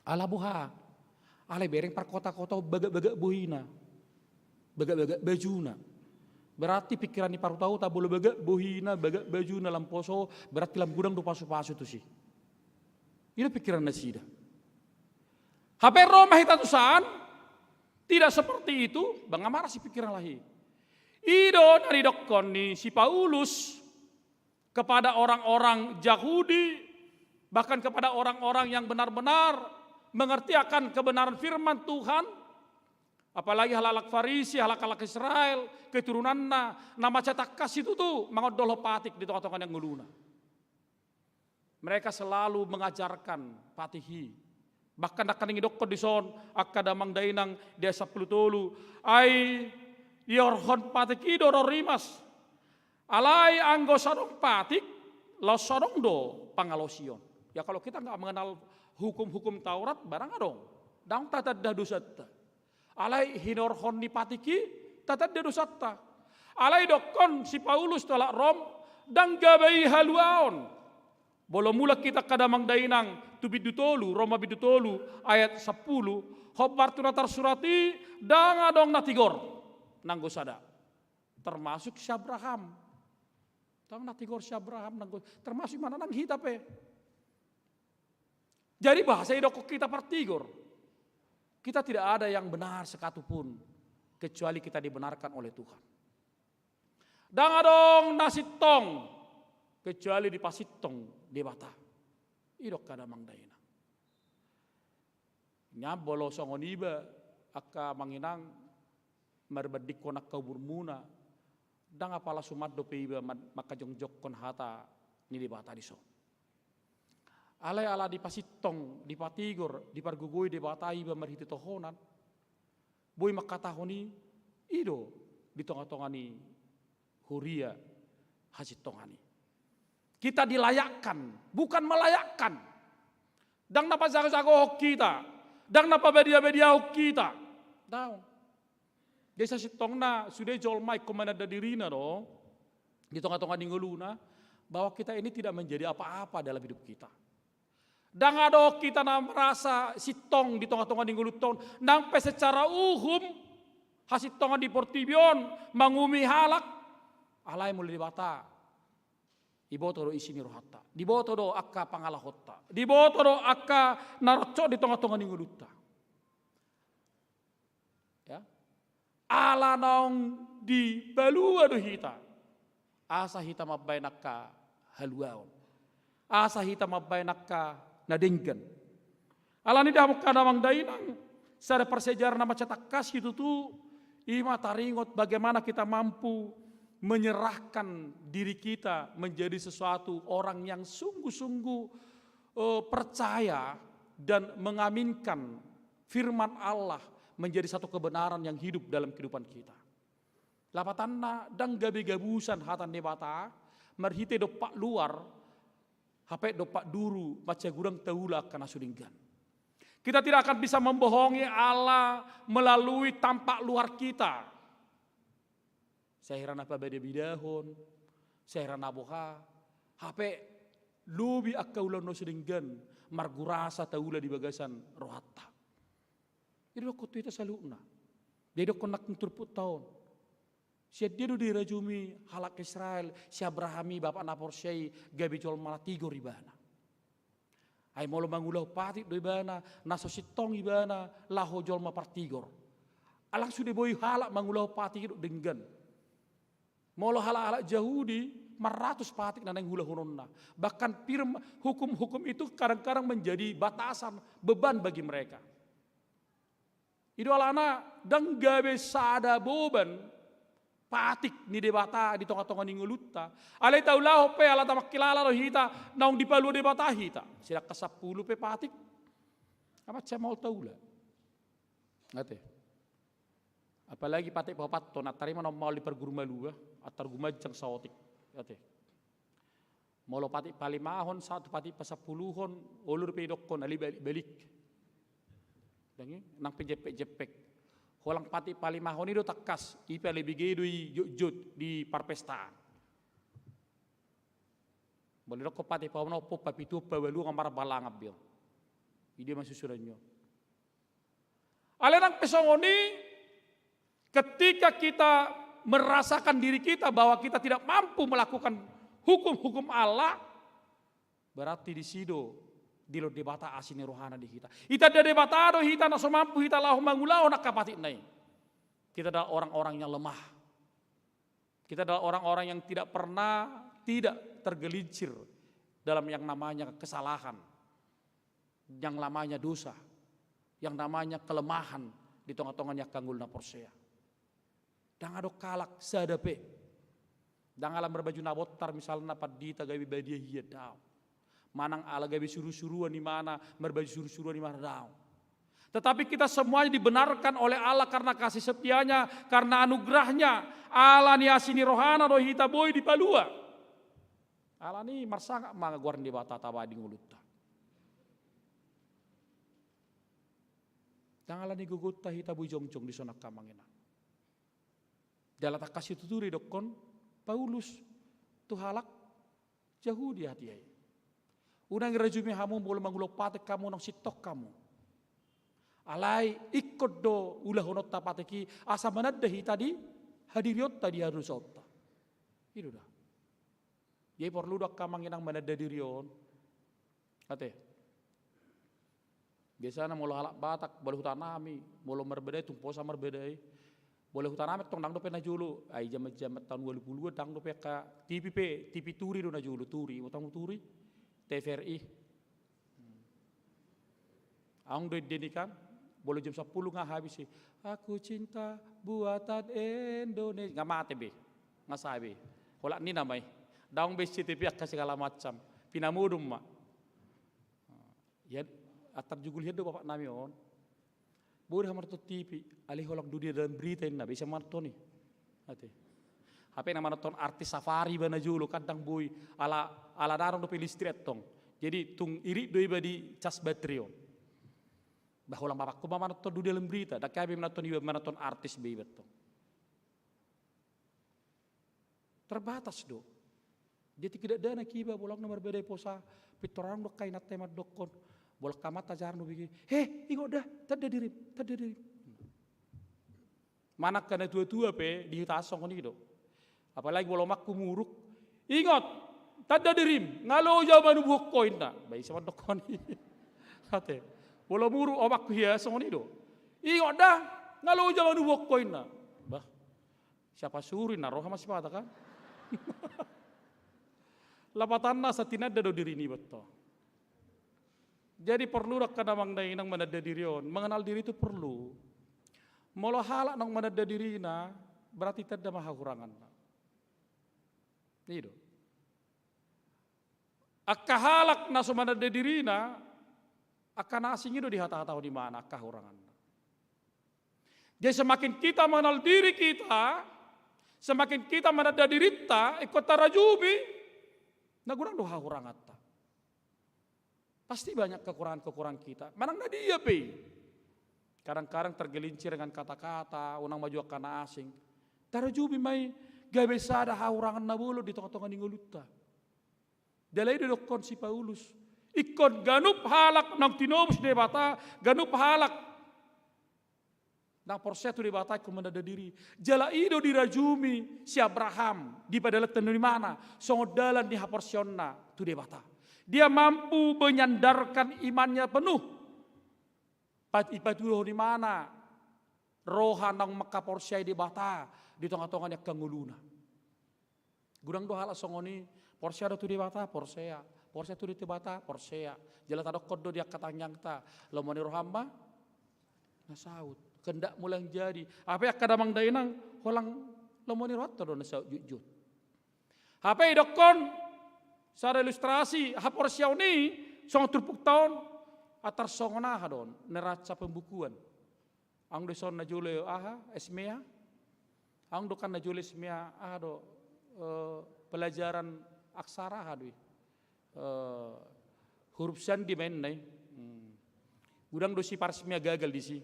Ala buha. Ale bereng par kota-kota baga-baga buhina. Baga-baga bajuna. Berarti pikiran ni paru tahu tak boleh baga buhina, baga bajuna lamposo, berarti lam gudang do pasu-pasu tu sih. Ini pikiran nasida. HP Roma hitatusan tidak seperti itu, bang amara si pikiran lahi. Ido dari dokon ni si Paulus kepada orang-orang Yahudi, bahkan kepada orang-orang yang benar-benar mengerti akan kebenaran firman Tuhan, apalagi halak Farisi, halak Israel, keturunanna, nama cetak kasih itu tuh mangodolo patik di tengah-tengah yang nguluna. Mereka selalu mengajarkan patihi. Bahkan akan ingin dokter di son, akadamang dainang desa pelutolu, ai yorhon patik idoro rimas, alai anggo sadong patik, lo sadong do pangalosion. Ya kalau kita nggak mengenal hukum-hukum Taurat, barang dong. Dang tatad dadusatta. Alai hinorhon ni patiki, tatad dadusatta. Alai dokon si Paulus tolak Rom, dang gabai haluaon. Boleh mula kita kadamang dainang tu bidutolu, Roma bidutolu ayat 10, hobar tunatar surati dang adong natigor nanggo sada. Termasuk si Abraham. Tang natigor si Abraham nanggo termasuk mana nang hitape. Jadi bahasa idok kita partigor. Kita tidak ada yang benar sekatupun kecuali kita dibenarkan oleh Tuhan. Dang adong nasitong kecuali dipasitong di bata. Idok kada mangdaina. Nyabolo songoniba akka manginang marbadik konak kauburmuna. Dang apala sumaddo peiba maka jongjok kon hata ni di bata diso. Alai ala dipasitong, dipatigor, dipargugui di bata iba marhiti tohonan. Boy makatahoni ido di tongah-tongani huria hasitongani. Kita dilayakkan, bukan melayakkan. Dang napa jago-jago kita, dang napa bedia-bedia kita. Tahu. Desa sitongna sudah jolmai komanda dirina do, di tengah-tengah ningguluna, bahwa kita ini tidak menjadi apa-apa dalam hidup kita. Dang ado kita merasa sitong di tengah-tengah ningguluton, nampe secara hasitongan di portibion, mangumi halak, alai mulai dibata. Diboto do isini rohata, diboto do akka pangalahota, diboto do akka narco di tengah-tengah ningguluta. Ya, ala nong di balua do hita, asa hita mabay nakka haluaon, asa hita mabay nakka nadenggan. Ala ni dah kadamang dainang, sada persejarah nama cetak kasih itu tuh, ima taringot bagaimana kita mampu menyerahkan diri kita menjadi sesuatu orang yang sungguh-sungguh percaya dan mengaminkan firman Allah menjadi satu kebenaran yang hidup dalam kehidupan kita. Lapatanna dang gabi-gabusan hatan debata, marhite dopak luar, hape dopak duru, maca gurang taula kana sudinggan. Kita tidak akan bisa membohongi Allah melalui tampak luar kita. Saya apa beda bidahon, saya aboha, hape lubi akka ulan no sedenggan, margurasa taula di bagasan rohata. Jadi waktu itu saluna, dia dok konak turput tahun. Siap dia do dirajumi halak Israel, si Abrahami bapak napor syai gabi jol malatigo ribana. Ay molo mangulau patik do ibana, naso sitong ibana, laho jol mapartigor. Alang sudah boy halak mangulau patik do denggan. Molo halak-halak Yahudi, 100 patik naneng hula hunonna. Bahkan hukum-hukum itu kadang-kadang menjadi batasan, beban bagi mereka. Itu alana dang gabe sada boban patik ni debata di tengah-tengah ningguluta. Alai taulah pe ala tamak kilala lo hita naung dipalu debata hita. Sila ke 10 pe patik. Apa cemol taula. Ngate. Apalagi patik papat to nak tarima no mau di perguru malua atar gumajang saotik. Ngate. Molo patik palimahon satu patik pasapuluhon ulur pe dokkon ali balik. Dangi nang penjepek-jepek. Holang patik palimahon itu takas ipe lebih gedui jut di parpesta. Boleh rokok patik pawno pop papitu pawalu ngamar balang abil. Ide masusurannya. Alenang pesongoni ketika kita merasakan diri kita bahwa kita tidak mampu melakukan hukum-hukum Allah, berarti di sido di lo debata asini rohana di kita. Ita ada debata do hita naso mampu hita lahu mangulau nak kapati nai. Kita adalah orang-orang yang lemah. Kita adalah orang-orang yang tidak pernah tidak tergelincir dalam yang namanya kesalahan, yang namanya dosa, yang namanya kelemahan di tengah-tengahnya kanggulna porsea. Dang ado kalak sadape. Dang alam berbaju nabotar misalnya padita gawi badia hiya daw. Manang ala gawi suruh-suruan di mana, berbaju suruh-suruan di mana daw. Tetapi kita semuanya dibenarkan oleh Allah karena kasih setianya, karena anugerahnya. Allah ni asini rohana do hita boy di palua. Allah ni marsanga mga guaran di bata tawa di ngulutta. Dan Allah ni gugutta hita boy jongjong di sonak kamangina. Dalam tak kasih tuturi dokon Paulus tu halak Yahudi hati ai. Unang rajumi hamu boleh mangulok patek kamu nang sitok kamu. Alai ikut do ulah honot tapateki asa manaddahi tadi hadiriot tadi harus otta. Itu dah. Dia perlu dak kamanginang manadda dirion. Ate. Biasanya molo halak batak boleh hutanami, molo merbedai tumposa merbedai. Boleh hutanami tong dang do pena julu. Ai jamat-jamat tahun 2020 dang do peka TV turi do na julu turi, utang turi. TVRI. Ang do dinikan boleh jam 10 nggak habis sih. Aku cinta buatan Indonesia. Nggak mati be, nggak sabi. Kolak ni namai. Daung besi TV kasih segala macam. Pinamudum mak. Ya, atar jugul hidup bapak nami on. Boleh hamar tu TV. Alih holak dunia dalam berita ini bisa marton nih. Hati. Apa yang nama nonton artis safari bana julu kadang boy ala darong do pilih street tong. Jadi tung iri doi badi cas baterio. Bahulang bapakku mama nonton du dalam berita, dak kabe nonton artis be beto. Terbatas do. Jadi tidak dana kiba bolak nomor beda posa pitorang do kainat tema dokon. Bolak kamat ajar do bigi. Ingo dah, tada diri. Mana kana tua-tua pe di tasong ni do. Apalagi bolak makku muruk. Ingat, tada dirim, ngalo jaman buhok koin na. Baik sama dokon ni. Hati. Bola muru omak hiya songoni do. Ingat dah ngalo jaman buhok koin na. Bah. Siapa suri na roh masih pada kan? Lapatan na sa tinadda do diri ni beto. Jadi perlu dak kadamang dai nang manadda dirion. Mengenal diri itu perlu. Molo halak nang manadda dirina berarti tadda maha kurangan. Itu. Akka halak na sumanadda dirina akan asing itu di hata-hata di mana kahurangan. Jadi semakin kita mengenal diri kita, semakin kita menadda dirita, ikut tarajubi, nagurang doha hurangan ta. Pasti banyak kekurangan-kekurangan kita. Manang na dia pe. Kadang-kadang tergelincir dengan kata-kata, unang maju akan asing. Tarajubi mai gabe sada haurangan na bulu di tengah-tengah ningguluta. Dalai dokon si Paulus. Ikon ganup halak nang tinobus debata, ganup halak nang porsetu debata ko manada diri. Jala ido dirajumi si Abraham di padalatan di mana, songodalan di haporsionna tu debata. Dia mampu menyandarkan imannya penuh. Ipatuloh di mana roha nang makaporsiai debata di tengah-tengahnya kanguluna. Gudang do halak songoni porsia do tu debata porsea. Porsia tu ditibata porsea. Jala tadok kodo dia katanyang ta. Lomoni rohamba nasaut. Kendak mulai jadi. Apa yang kadamang dainang holang lomoni roto do nasaut jujut. Apa idokon sara ilustrasi ha porsia ni song turpuk tahun atar songona hadon neraca pembukuan. Ang deson na jule aha esmea. Ang dokan na jule esmea do pelajaran aksara hadui. Huruf sandi main nai. Gudang dosi parsmia gagal di si.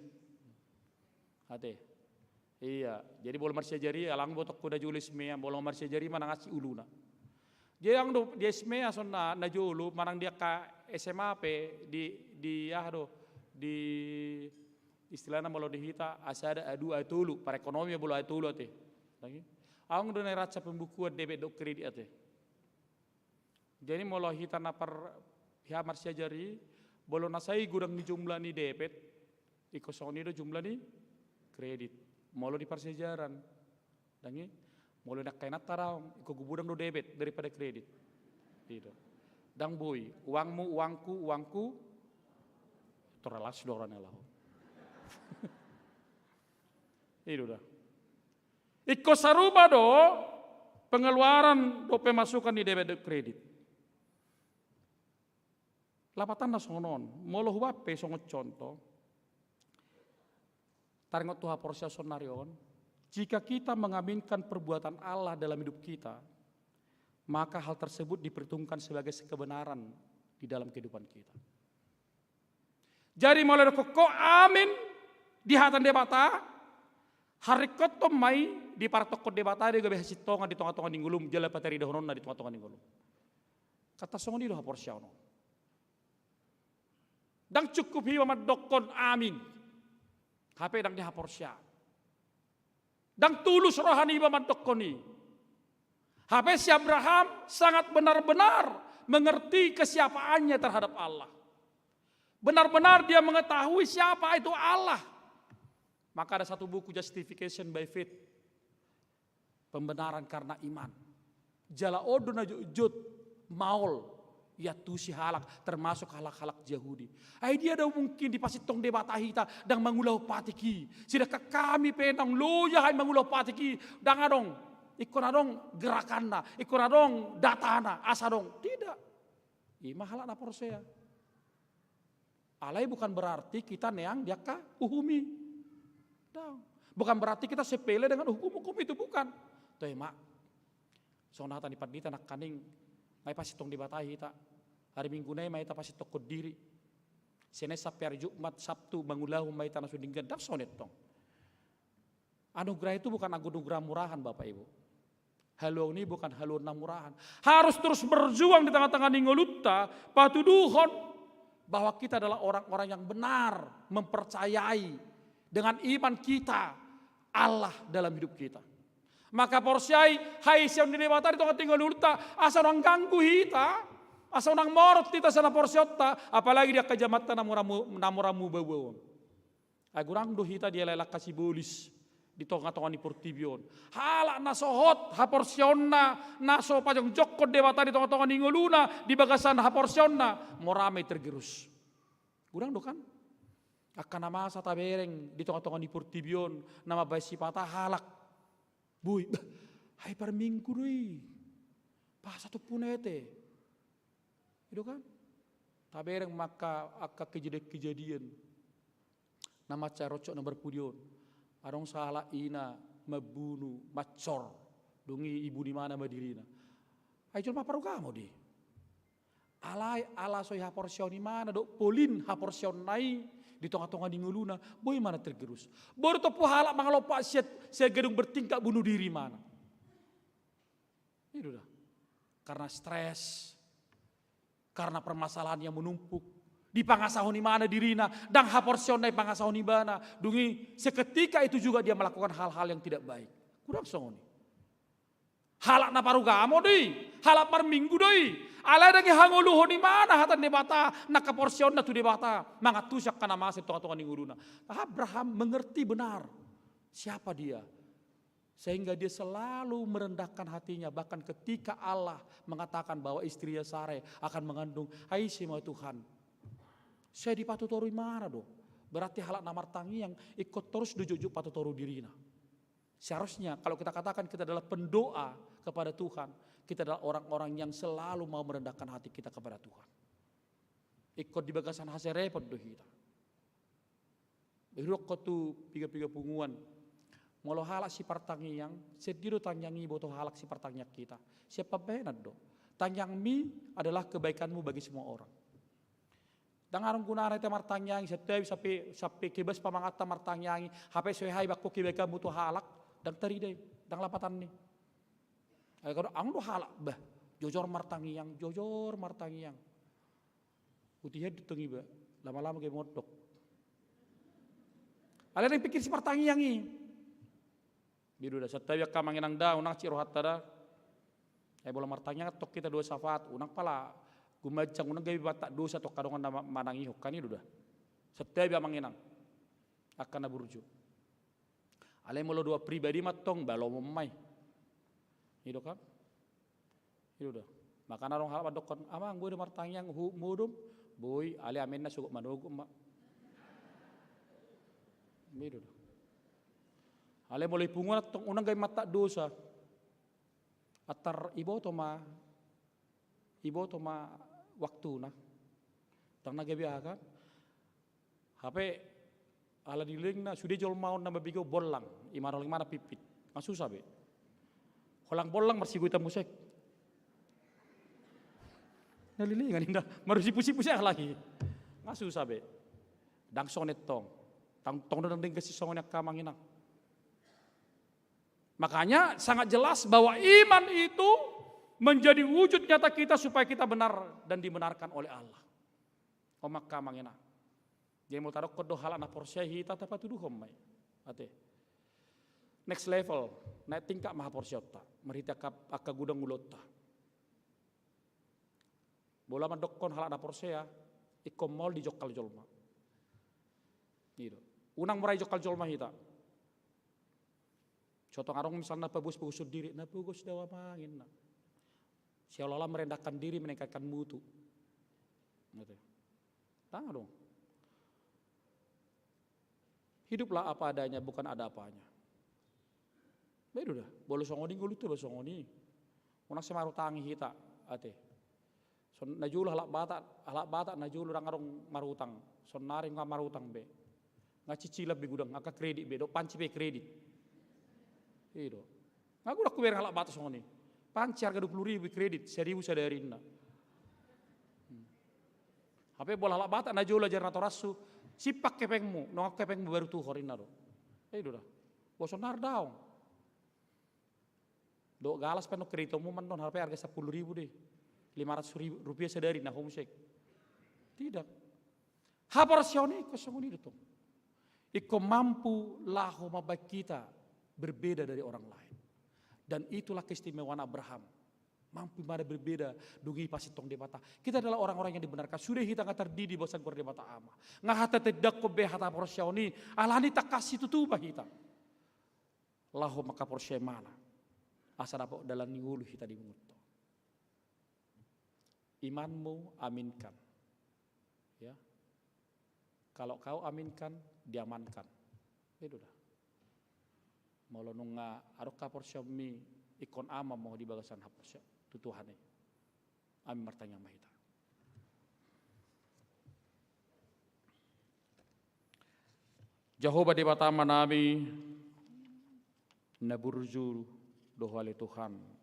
Hati. Iya, jadi boleh marsya jari alang botok kuda julis mea bolong marsya jari mana ngasi uluna. Dia yang do dia sme ason na julu manang dia ka SMA pe di di istilahnya malo dihita asada adu atulu para ekonomi bolo atulu ate. Lagi. Ang do neraca pembukuan debit do kredit ate. Jadi malo hita na par hiamar jari bolo nasai gudang ni jumlah ni debit ikosoni do jumlah ni kredit. Malo di parsejaran. Lagi. Mulai nak kainat tarau, ikut gubudang do debit daripada kredit. Tidak. Dang boy, uangku, terlalas dorang lah. Itu dah. Ikut saruba do pengeluaran do pemasukan di debit do kredit. Lapatan nasonon, molo wape songot contoh. Taringot tuha porsia sonarion. Jika kita mengaminkan perbuatan Allah dalam hidup kita, maka hal tersebut diperhitungkan sebagai kebenaran di dalam kehidupan kita. Jadi mulai kok amin di hatan debata, hari kotom mai di partokot debata dia gabe hasitongan di tengah-tengah ninggulum jala pateri dahononna di tengah-tengah ninggulum. Kata songon itu haporsiano. Dang cukup hiwa madokon amin. HP dang di haporsia. Dan tulus rohani bamantok koni. Habis Abraham sangat benar-benar mengerti kesiapaannya terhadap Allah. Benar-benar dia mengetahui siapa itu Allah. Maka ada satu buku Justification by Faith. Pembenaran karena iman. Jala odona jut maul. Ya tusi halak termasuk halak-halak Yahudi. Ay dia dah mungkin dipasit tong debata hita dang mangulau patiki. Sidakah kami penang loya hay mangulau patiki dang adong ikon adong gerakanna, ikon adong datana, asa dong. Tidak. Ima halak na porsea. Alai bukan berarti kita neang dia ka uhumi. Dang. Bukan berarti kita sepele dengan hukum-hukum itu bukan. Tuh mak. Sonata ni padita nak kaning may pasitong debata hita. Hari Minggu na may pasti tokod diri. Sene sampai hari Jumat, Sabtu bangulahu may tanah sudinggan. Dak sonet tong. Anugerah itu bukan anugerah murahan Bapak Ibu. Haluan ini bukan haluan murahan. Harus terus berjuang di tengah-tengah ningolutta. Patuduhon bahwa kita adalah orang-orang yang benar mempercayai dengan iman kita Allah dalam hidup kita. Maka porsiai hai siang di debata di tengah-tengah ningolutta asal orang ganggu kita. Asa unang morot kita sana porsiota, apalagi dia kejamatan namuramu bawon. Agurang do hita dia lelak kasih bolis di tengah-tengah ni portibion. Halak nasohot haporsionna, naso pajong jokot debata di tengah-tengah ni ngoluna di bagasan haporsionna, morame tergerus. Gurang do kan? Akan nama sa tabereng di tengah-tengah ni portibion, nama basi patah halak. Buy, hai per minggu doi. Pa satu punete. Itu kan? Tabereng maka akka kejadian nama carocok nomor pudion. Arong salah ina membunuh macor. Dungi ibu di mana madirina. Ayo cuma paru kamu di. Alai ala soy haporsion di mana dok polin haporsion nai di tengah-tengah di nguluna. Boy mana tergerus. Baru topu halak mangalopak saya gedung bertingkah bunuh diri mana. Itu dah. Karena stres. Karena permasalahan yang menumpuk. Di pangasahon di mana dirina. Dan haporsion dari pangasahon di mana. Dungi seketika itu juga dia melakukan hal-hal yang tidak baik. Kurang songoni. Halak na parugamo doi. Halak par minggu doi. Ala dagi hanguluho di mana hatan debata. Nakaporsion na tu debata. Mangatusak kana masih tonga-tonga ni nguruna. Abraham mengerti benar. Siapa dia. Sehingga dia selalu merendahkan hatinya. Bahkan ketika Allah mengatakan bahwa istrinya Sarai akan mengandung. Hai semua Tuhan. Saya dipatutorui mana dong. Berarti halak namar tangi yang ikut terus dujuk patutoru dirina. Seharusnya kalau kita katakan kita adalah pendoa kepada Tuhan. Kita adalah orang-orang yang selalu mau merendahkan hati kita kepada Tuhan. Ikut di bagasan hasil repot do kita. Irok tu piga-piga punguan. Molo halak si partangi yang sediru tanyangi boto halak si partanyak kita. Siapa benat do? Tanyang mi adalah kebaikanmu bagi semua orang. Dan arang gunaan itu martanyangi setiap sampai kibas pamangata martanyangi. Hape sohai bakko kebaikan butuh halak dan teri deh, dan lapatan ni. Kalau ang do halak bah, jojor martangiang. Putihnya ditengi ba, lama-lama kayak modok. Ada yang pikir si martangiang ini. Biru dah, setiap yang kamanginang dah, unang cirohat tada. Bola martangiang tok kita dua syafaat, unang pala gumajang unang gabi batak dosa tok kadongan nama manangi hokkan itu dah. Setiap yang manginang akan naburju. Alai molo dua pribadi matong balo memai. Itu kan? Itu dah. Makana orang hal dokon, amang gue de martangiang mudum. Boy, ali amin na sugok manugum ma. Mido. Ale mulai pungun at unang gay mata dosa. Atar ibo to ma waktu na. Tang nagabi kan. Hape ala diling na sudah jol maun na mabigo bolang, imaroling mana pipit. Ngasu sabe. Holang bolang marsigo ita musik. Nalilingan indah, maru sipu-sipu saya lagi. Ngasu sabe. Dang sonet tong dang ding kasi songon yak kamanginang. Makanya sangat jelas bahwa iman itu menjadi wujud nyata kita supaya kita benar dan dibenarkan oleh Allah. Omak kamanginang. Dia mau taruh kodo halana porsyahi tata patuduh homai. Ate. Next level, naik tingkat maha porsyota, merita akka gudang ulota. Bola mandokon halak dapur saya, ikom mall di jokal jolma. Gitu. Unang merai jokal jolma hita. Contoh arong misalnya bagus diri, na bagus dawa mangin na. Seolah-olah merendahkan diri, meningkatkan mutu. Gitu. Tangga dong. Hiduplah apa adanya, bukan ada apanya. Begitu dah. Boleh songoni gulut tuh songoni. Unang semaru tangi hita, ate. Son najul halak batak najul orang arong marutang. Son naring nga marutang be. Nga cicilap be gudang, nga kredit be, do panci be kredit. Itu. Nga gudak kuwer halak batak songoni. Panci harga 20.000 kredit, 1.000 sadarin na. Hape bola halak batak najul ajar nato rasu, sipak kepengmu, nongak kepengmu baru tuh horin na do. Itu dah. Boson nardaong. Do galas penuh kreditomu man non hape harga 10.000 deh. 500 rupiah sedari nah homsek. Tidak. Haporsioni kosongoni itu. Iko mampu lahu mabak kita berbeda dari orang lain. Dan itulah keistimewaan Abraham. Mampu mana berbeda dugi pasti tong debata. Kita adalah orang-orang yang dibenarkan. Sudah kita nggak terdidi bosan berdebata ama. Nggak hata tidak kobe hata porsioni. Alani tak kasih tutup kita. Lahu maka porsioni mana. Asal apa dalam niulu kita dimuto. Imanmu aminkan, ya. Kalau kau aminkan, diamankan. Itu dah. Molo nunga arok kapor syami ikon ama mau di bagasan hapor syam tutuhane. Amin martanya mahita. Jehovah di batama nami naburju dohale Tuhan.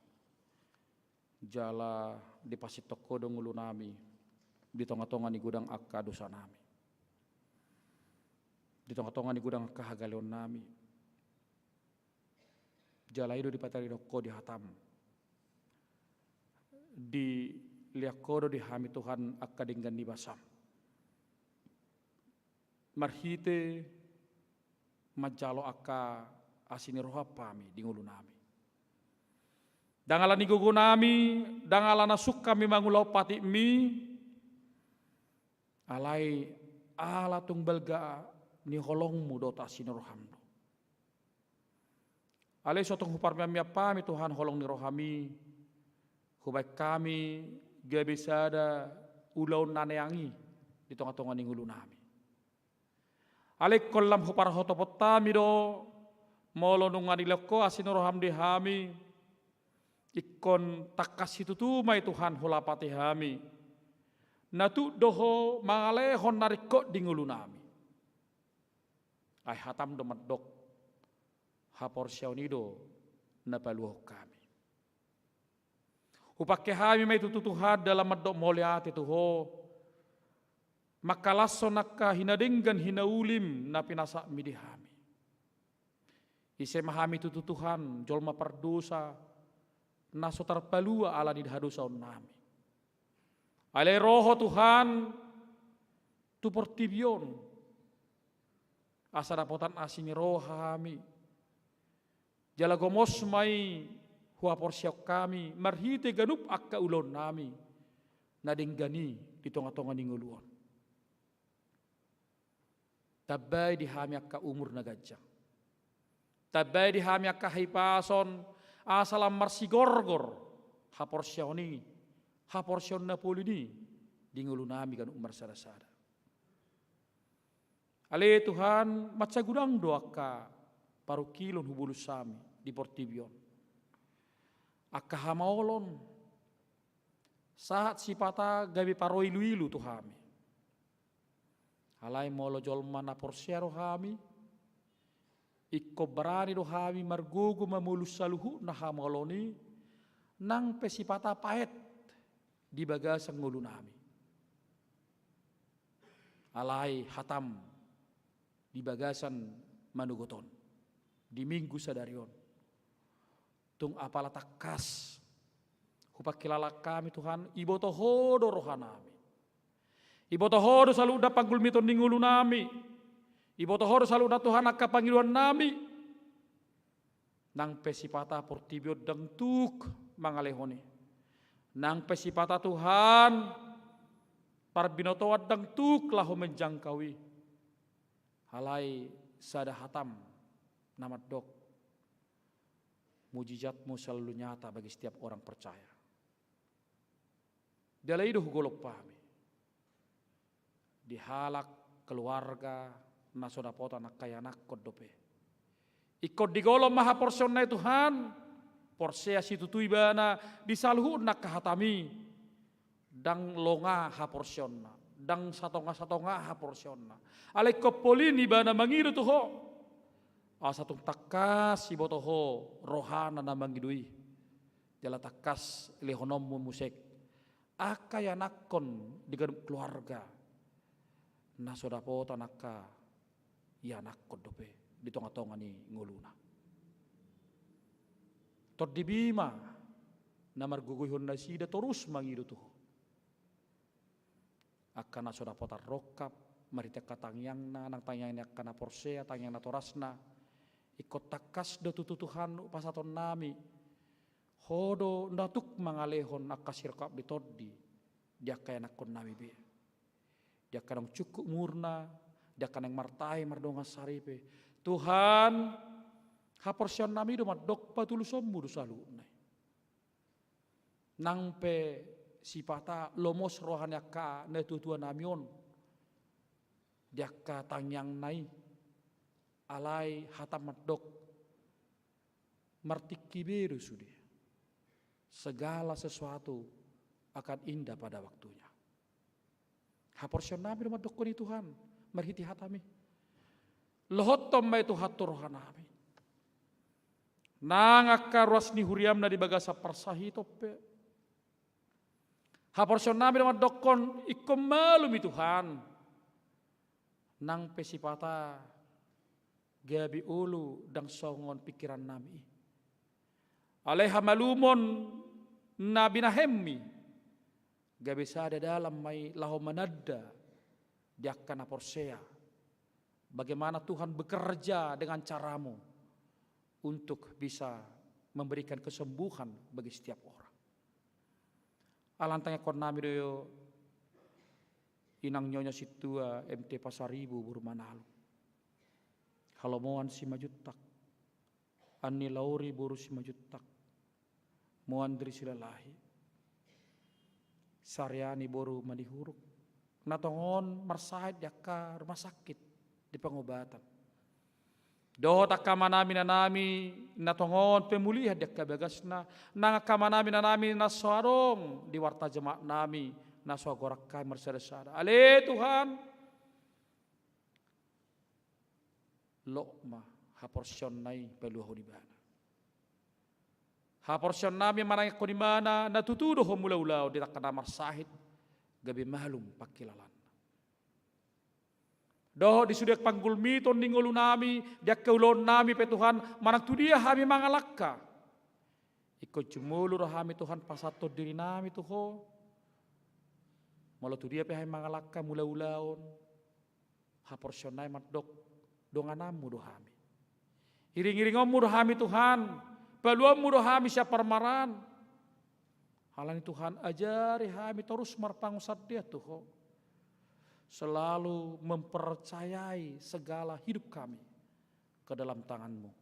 Jala di pasitoko dong ulu nami di tonga-tonga ni gudang akka dosa nami di tonga-tonga ni gudang akka hagaleon nami jala itu di patari doko di hatam di liakodo di hami Tuhan akka dinggan di basam marhite majalo akka asini roha pami di ngulu nami. Dangalan igugu nami, dangalan nasuk kami mangulau pati mi, alai ala tung belga ni holongmu dota sinurhamdo. Alai sotong hupar mi apa mi Tuhan holong ni rohami, hubaik kami gabisada ulau naneangi di tonga-tonga ni ngulu nami. Alai kolam hupar hotopotami do, molo nungani leko asinurham di hami. Ikon takas itu tu mai Tuhan holapati hami. Natu doho mangale hon narikot di ngulu nami. Ai hatam do medok. Hapor siaunido na paluh kami. Upake hami mai tutu Tuhan dalam medok moliati tuho. Makalaso nakka hinadenggan hinaulim na pinasa midi hami. Ise mahami tutu Tuhan jolma perdosa. naso tarpalua ala di hadusaon nami. Ale roho Tuhan tu portibion asa dapotan asini roho kami jala gomos mai hua porsiok kami marhite ganup akka ulon nami nadinggani di tonga-tonga ninguluan tabay di hami akka umur nagajang tabay di hami akka hipason asalam marsigorgor ha porsioni ha porsion Napoli ni dingulu nami kan umar sada-sada. Ale Tuhan matsa gudang doaka paru kilon hubulus sami di Portibion. Akka hamaolon saat sipata gabi paro ilu-ilu Tuhami. Alai molo jolma na porsiaro hami ikko berani do hami margugu mamulus saluhu na hamaoloni nang pesipata paet di bagasan ngulu nami. Alai hatam di bagasan manugoton di minggu sadarion tung apala takas hupakilala kami Tuhan iboto hodo rohanami iboto hodo saluda panggul miton ningulu nami iboto hodo saluda Tuhan akka panggiluan nami nang pesipata portibio dangtuk mangalehoni nang pesipata Tuhan parbinotoat dangtuk lahu menjangkaui halai sada hatam nama dok mujizatmu selalu nyata bagi setiap orang percaya. Dalai itu golok pahami. Dihalak keluarga nasoda pota nak kaya nak kodope. Ikut digolong maha porsion na Tuhan. Porsea situ tuibana disalhu nak kahatami. Dang longa ha porsion na. Dang satonga ha porsion na. Alai kopolini bana mangiru tuho. Asatung takas si botoho rohana na mangidui. Jala takas lehonom musik. Akaya nakon di keluarga. Nasoda pota nakka ya nakon dope di tonga-tonga ni nguluna. Tot di bima namar guguhon na sida terus mangidu tuh. Akka nasoda pota rokap marita katangyang na nang tangyang na kana porsea tangyang na torasna. Ikot takas do tututuhan pasaton nami. Hodo natuk mangalehon akasirkap ditoddi. Dia kaya nakon nami be. Dia kadang cukup murna. Dia kadang martai mardonga saripe. Tuhan haporsion nami do madok patulusom mudu salu. Nang pe sipata lomos rohan yakka na tutuan namion. Dia tangyang nai. Alai hatam madok martiki beru sudah. Segala sesuatu akan indah pada waktunya. Haporsion nami madok ko ni Tuhan marhiti hatami. Lohotom may tuhatur hanami. Nangaka ruas ni huriam na di bagasa parsahi tope. Haporsion nami madok kon ikom malumi Tuhan. Nang pesipata gabi ulu dang songon pikiran nami. Aleha malumon nabi nahemmi. Gabi sada dalam may laho manadda diakkana porsea. Bagaimana Tuhan bekerja dengan caramu untuk bisa memberikan kesembuhan bagi setiap orang. Alantanya kon nami doyo inang nyonya situa MT Pasaribu Burmanalu. Halomoan si majutak, Ani Lauri buru si majutak, Muandri silalahi, Saryani boru manihuruk, natongon marsahid yaka rumah sakit di pengobatan. Doho takama nami nanami natongon pemulihan yaka bagasna, nangakama nami nanami naswarong di warta jemaat nami naswagorak kai marsada-sada. Ale Tuhan. Lokma haporsion nai peluho di bana. Haporsion nami manang ko di mana natutudo ho mula-ulaw di takana marsahid gabi malum pakilalan. Doho disudak panggulmiton ningulu nami diak keulon nami pe Tuhan manang tu dia hami mangalakka. Ikut jumulu rahami Tuhan pasato diri nami Tuhan. Malah tu dia pihai mangalaka mula-ulaon. Haporsionai madok donganamu dohami. Iring-iringomu dohami Tuhan. Baluamu dohami siaparmaran. Halani Tuhan ajari kami terus marpangusat dia Tuhan. Selalu mempercayai segala hidup kami ke dalam tangan-Mu.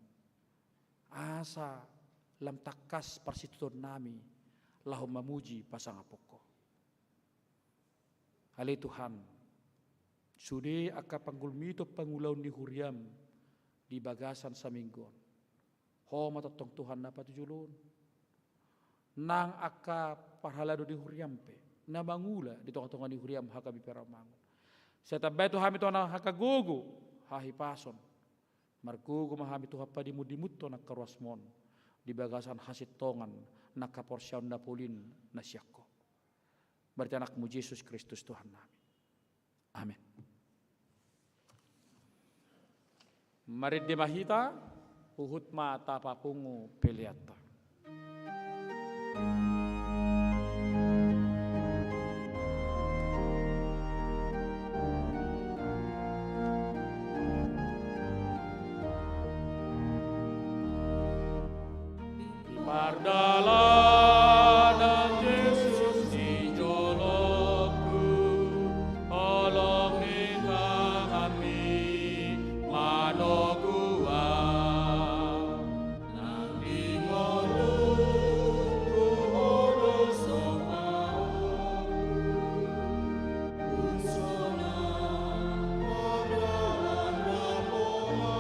Asa lam takas persitun nami lahu memuji pasang apoko. Hali Tuhan, sude aka panggulmito pangulaun di huriam di bagasan saminggon. Ho matatong Tuhan dapat tujulun. Nang aka parhalado di huriam pe, na mangula di tongah-tongah di huriam haka biperamangun. Setabay Tuhan ito na haka gugu, hahi pason. Margugu mahami Tuhan pa dimut-dimut to nakaruasmon. Di bagasan hasit tongan nakaporsyaon na pulin na siyako. Berarti anakmu Yesus Kristus Tuhan namin. Amin. Mari dimahita, uhut mata papungu peliata. Pardalanan Yesus di jolokku, tolong kami manogua, nang di ngolungku hodo somau, usona padalan rapola.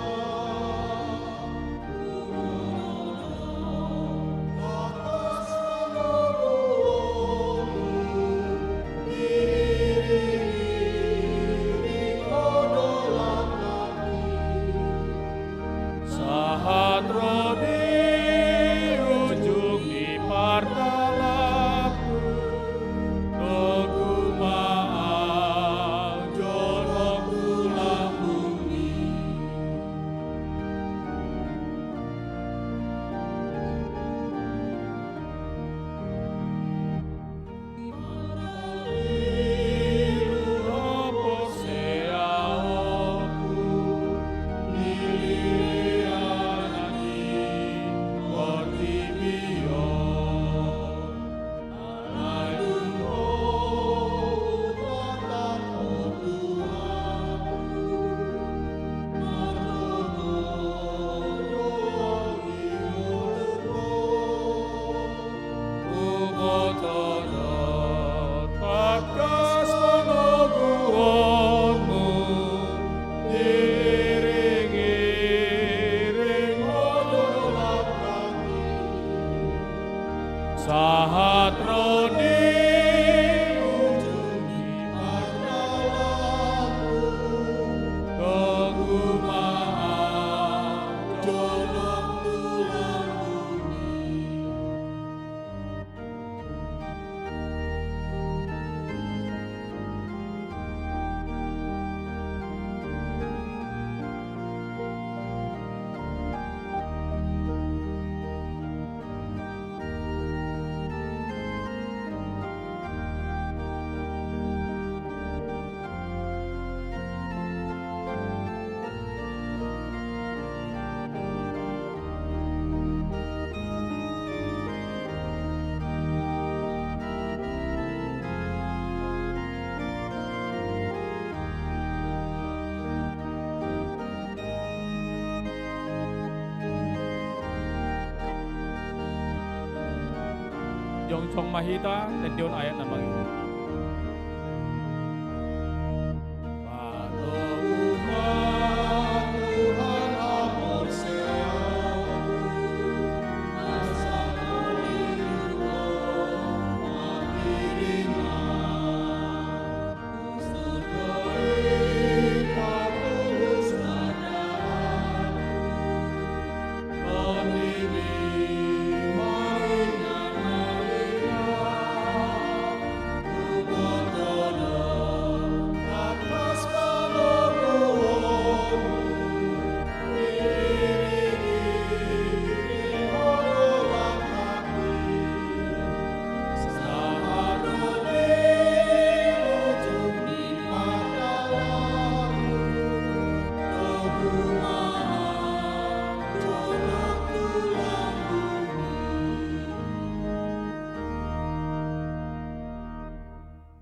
Jongchong mahita dan dion ayat namanya.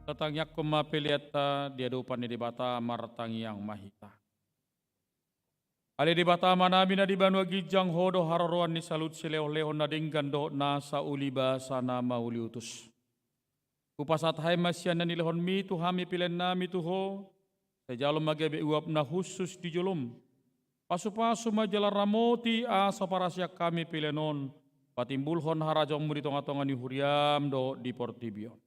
Tatang yakum mapiliata dia dupan di bata martang yang mahita. Ali di bata manami na di banua gijang hodo hararuan ni salut sileo-leo na dinggan do na sa uliba sana mauli utus. Kupasat hai masyan na nilehon mi tuhami pilen nami tuho. Sejalom magabe uap na khusus di jolom. Pasu-pasu majala ramoti asa parasyak kami pilenon. Patimbulhon harajong mu di tonga-tonga ni huriam do di portibion.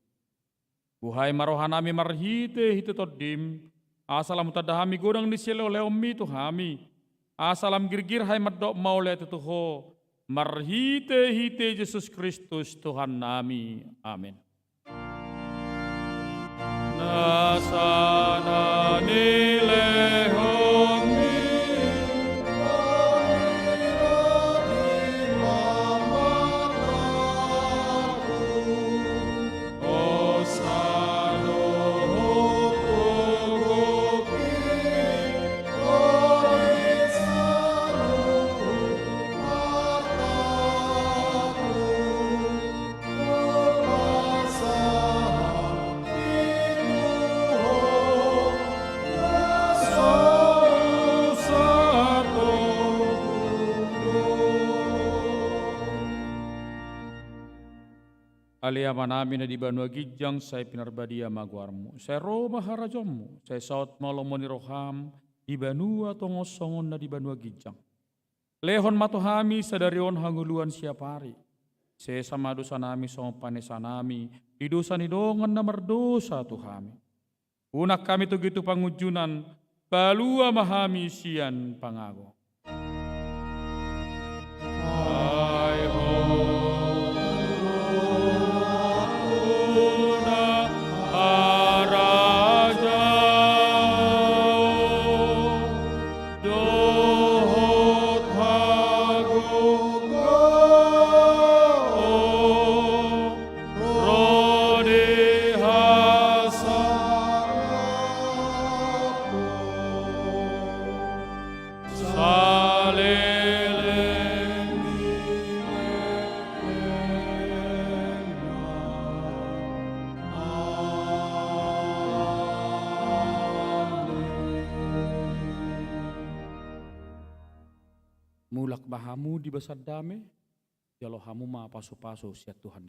Buhay marohanami marhite hite todim. Asalam tadahami godang ni selo leomi tuhami. Asalam girgir hai madok maule tuho. Marhite hite Yesus Kristus Tuhan nami. Amin. Nasana nilehomi. Alia manami na di banua gijang saya pinarbadia maguarmu. Saya roba harajommu. Saya saut malomoni roham di banua tongosongon na di banua gijang. Lehon matohami sadarion hanguluan siapari. Saya sama dosa nami sama panesa nami. Di dosa ni dongan na merdosa tuhami. Unak kami tu gitu pangujunan. Balua mahami sian pangago. Mulak bahamu di besar dame, jalo hamu ma pasu-pasu siat Tuhan.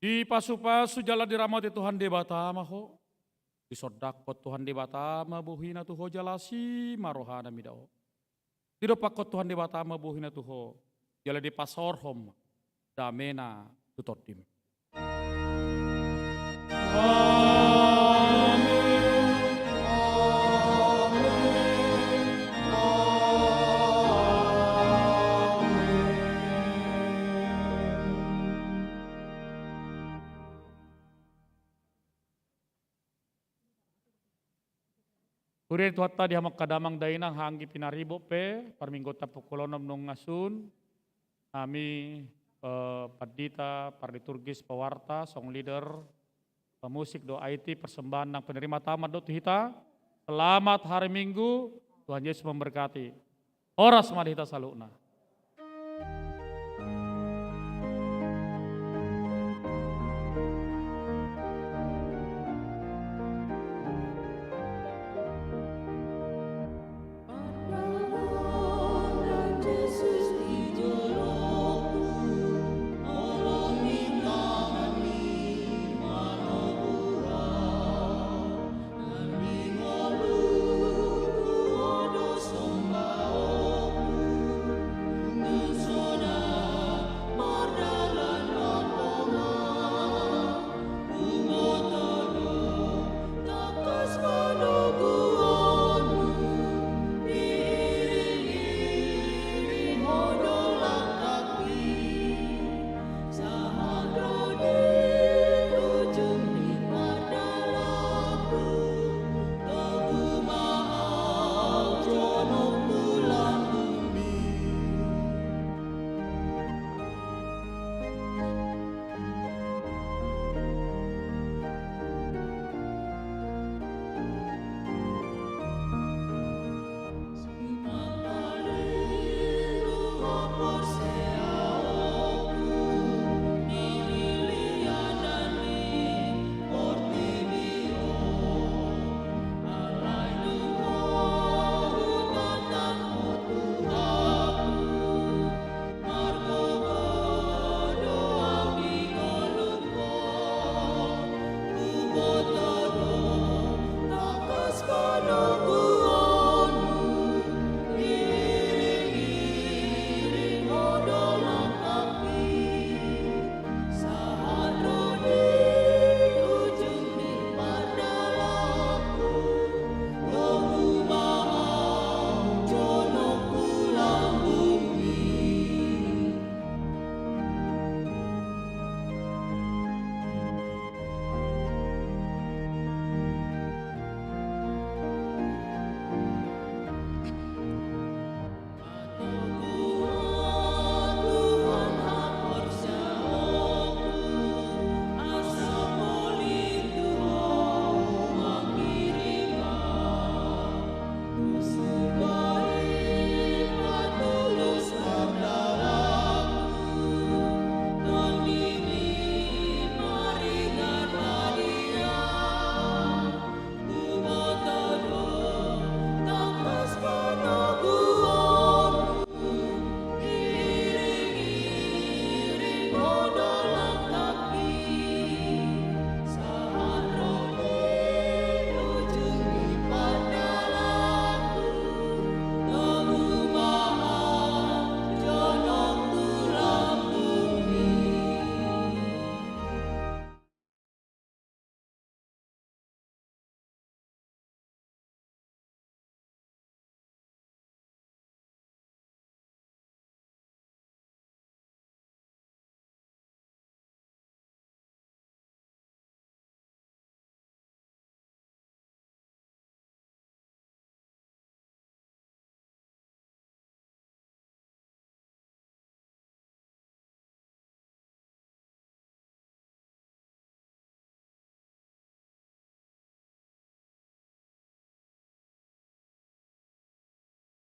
Di pasu-pasu jala diramati Tuhan di batama ho. Di sodakot Tuhan di batama buhina tuho jalasi marohana midao. Di dopakot Tuhan di batama buhina tuho. Jala di pasorhom damena tutotim. Uri tuhatta di hamak kadamang dainang hanggi pinaribo pe parminggota pukulonom nung ngasun kami padita parliturgis pawarta song leader pemusik do IT persembahan ng penerima tamat do tuhita selamat hari Minggu Tuhan Yesus memberkati oras madita saluna.